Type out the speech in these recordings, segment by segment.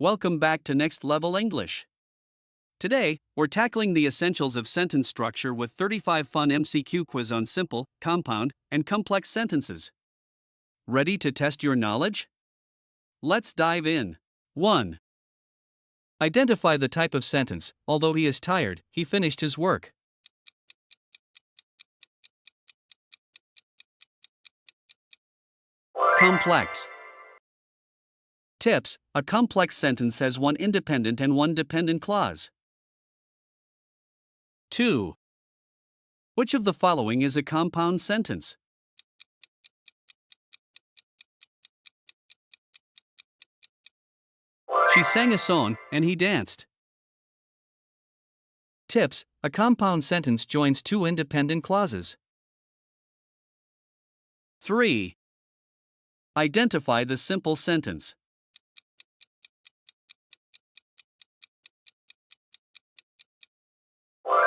Welcome back to Next Level English. Today, we're tackling the essentials of sentence structure with 35 fun MCQ quiz on simple, compound, and complex sentences. Ready to test your knowledge? Let's dive in. 1. Identify the type of sentence. Although he is tired, he finished his work. Complex. Tips: a complex sentence has one independent and one dependent clause. 2. Which of the following is a compound sentence? She sang a song, and he danced. Tips: a compound sentence joins two independent clauses. 3. Identify the simple sentence.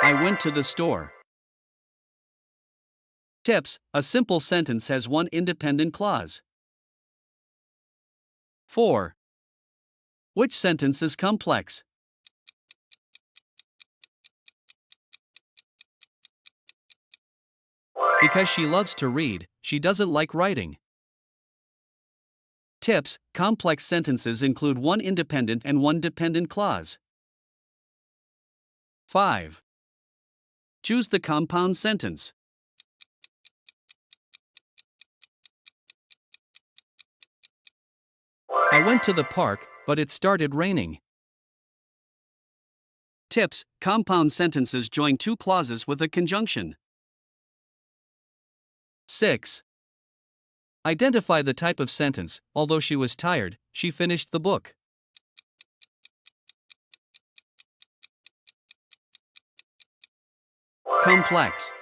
I went to the store. Tips: a simple sentence has one independent clause. 4. Which sentence is complex? Because she loves to read, she doesn't like writing. Tips: complex sentences include one independent and one dependent clause. 5. Choose the compound sentence. I went to the park, but it started raining. Tips: compound sentences join two clauses with a conjunction. 6. Identify the type of sentence. Although she was tired, she finished the book. Complex.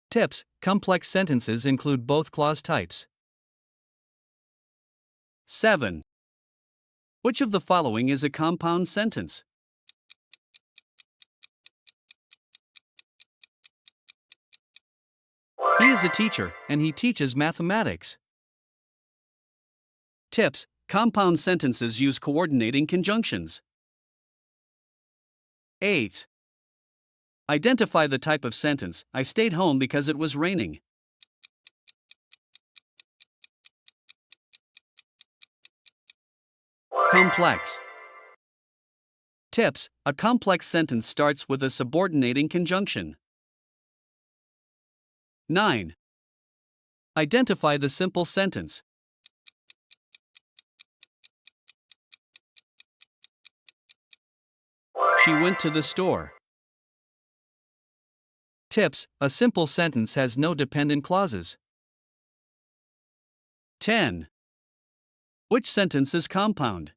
Tips: complex sentences include both clause types. 7. Which of the following is a compound sentence? He is a teacher, and he teaches mathematics. Tips: compound sentences use coordinating conjunctions. 8. Identify the type of sentence. I stayed home because it was raining. Complex. Tips: a complex sentence starts with a subordinating conjunction. 9. Identify the simple sentence. She went to the store. Tips: a simple sentence has no dependent clauses. 10. Which sentence is compound?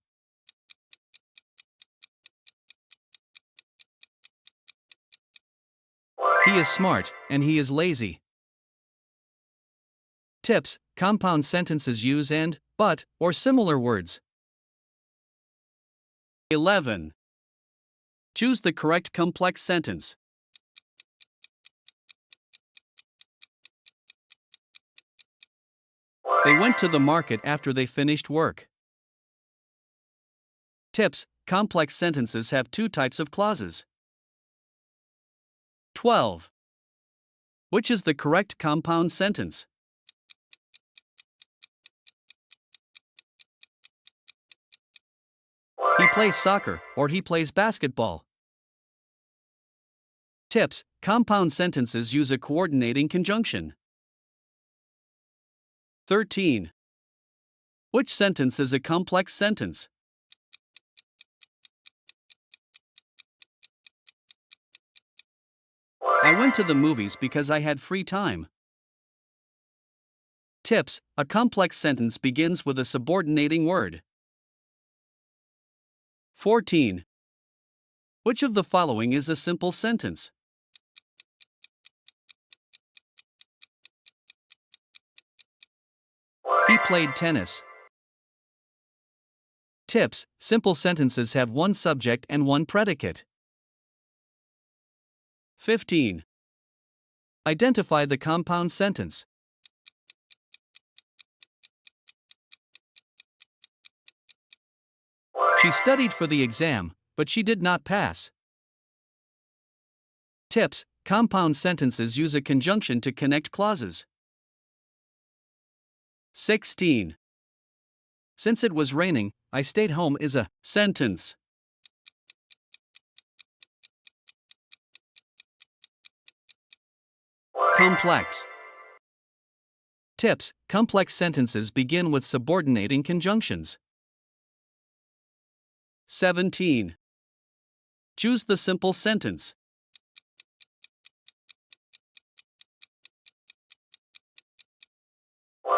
He is smart, and he is lazy. Tips: compound sentences use and, but, or similar words. 11. Choose the correct complex sentence. They went to the market after they finished work. Tips: complex sentences have two types of clauses. 12. Which is the correct compound sentence? He plays soccer, or he plays basketball. Tips: compound sentences use a coordinating conjunction. 13. Which sentence is a complex sentence? I went to the movies because I had free time. Tips: a complex sentence begins with a subordinating word. 14. Which of the following is a simple sentence? He played tennis. Tips: simple sentences have one subject and one predicate. 15. Identify the compound sentence. She studied for the exam, but she did not pass. Tips: compound sentences use a conjunction to connect clauses. 16. Since it was raining, I stayed home is a sentence. Complex. Tips: complex sentences begin with subordinating conjunctions. 17. Choose the simple sentence.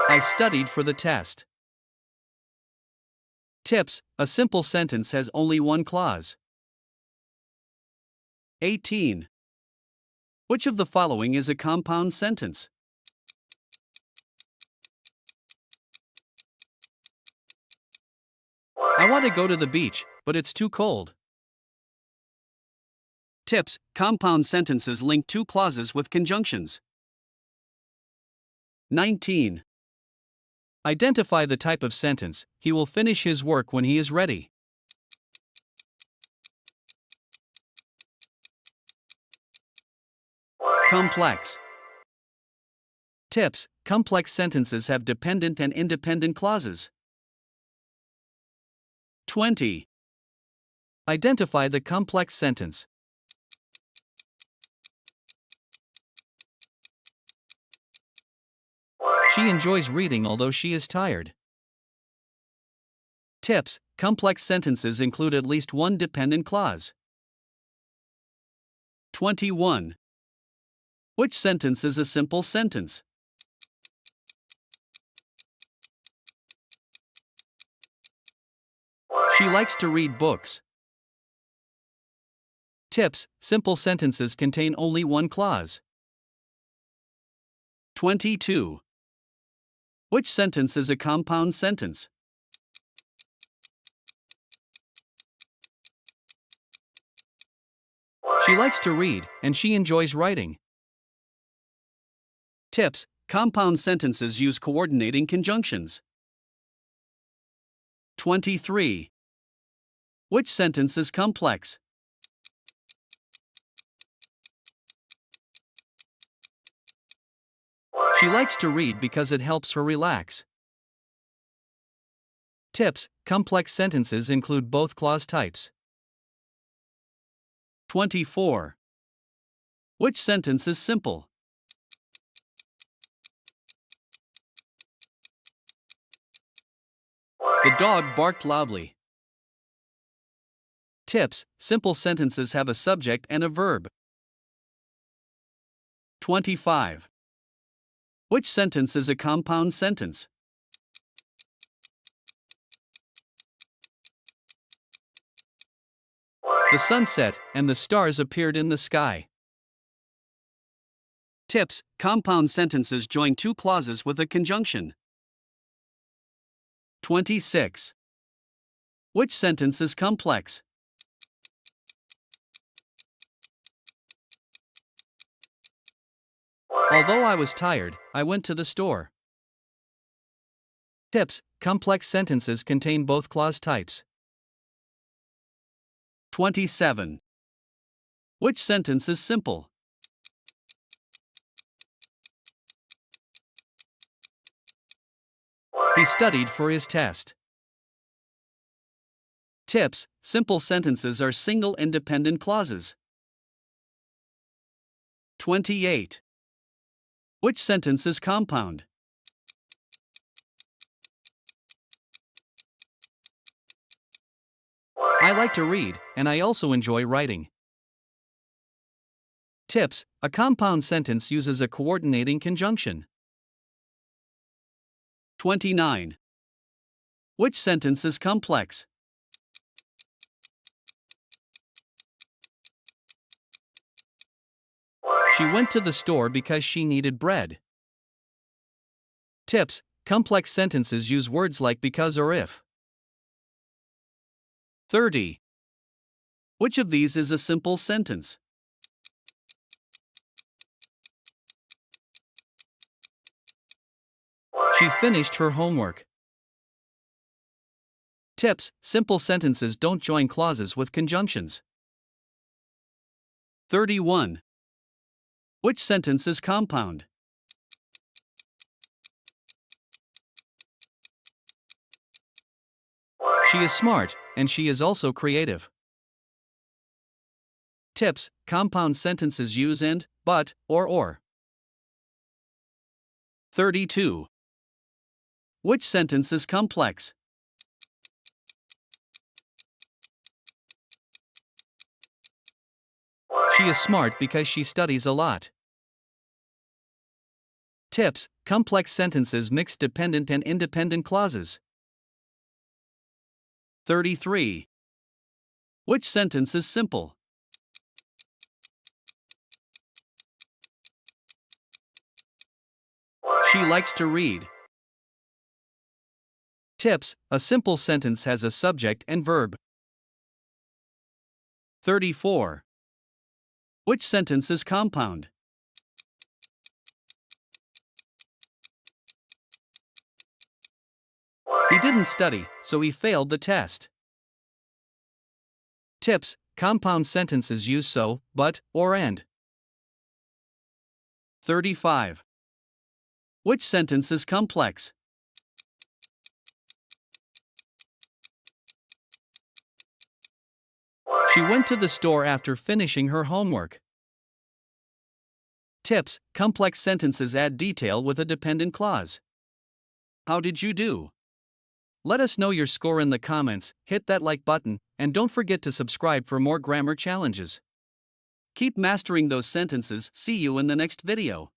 I studied for the test. Tips: a simple sentence has only one clause. 18. Which of the following is a compound sentence? I want to go to the beach, but it's too cold. Tips: compound sentences link two clauses with conjunctions. 19. Identify the type of sentence. He will finish his work when he is ready. Complex. Tips: complex sentences have dependent and independent clauses. 20. Identify the complex sentence. She enjoys reading although she is tired. Tips: complex sentences include at least one dependent clause. 21. Which sentence is a simple sentence? She likes to read books. Tips: simple sentences contain only one clause. 22. Which sentence is a compound sentence? She likes to read, and she enjoys writing. Tips: compound sentences use coordinating conjunctions. 23. Which sentence is complex? She likes to read because it helps her relax. Tips: complex sentences include both clause types. 24. Which sentence is simple? The dog barked loudly. Tips: simple sentences have a subject and a verb. 25. Which sentence is a compound sentence? The sun set and the stars appeared in the sky. Tips: compound sentences join two clauses with a conjunction. 26. Which sentence is complex? Although I was tired, I went to the store. Tips: complex sentences contain both clause types. 27. Which sentence is simple? He studied for his test. Tips: simple sentences are single independent clauses. 28. Which sentence is compound? I like to read, and I also enjoy writing. Tips: a compound sentence uses a coordinating conjunction. 29. Which sentence is complex? She went to the store because she needed bread. Tips: complex sentences use words like because or if. 30. Which of these is a simple sentence? She finished her homework. Tips: simple sentences don't join clauses with conjunctions. 31. Which sentence is compound? She is smart, and she is also creative. Tips: compound sentences use and, but, or. 32. Which sentence is complex? She is smart because she studies a lot. Tips: complex sentences mix dependent and independent clauses. 33. Which sentence is simple? She likes to read. Tips: a simple sentence has a subject and verb. 34. Which sentence is compound? He didn't study, so he failed the test. Tips: compound sentences use so, but, or and. 35. Which sentence is complex? She went to the store after finishing her homework. Tips: complex sentences add detail with a dependent clause. How did you do? Let us know your score in the comments, hit that like button, and don't forget to subscribe for more grammar challenges. Keep mastering those sentences. See you in the next video.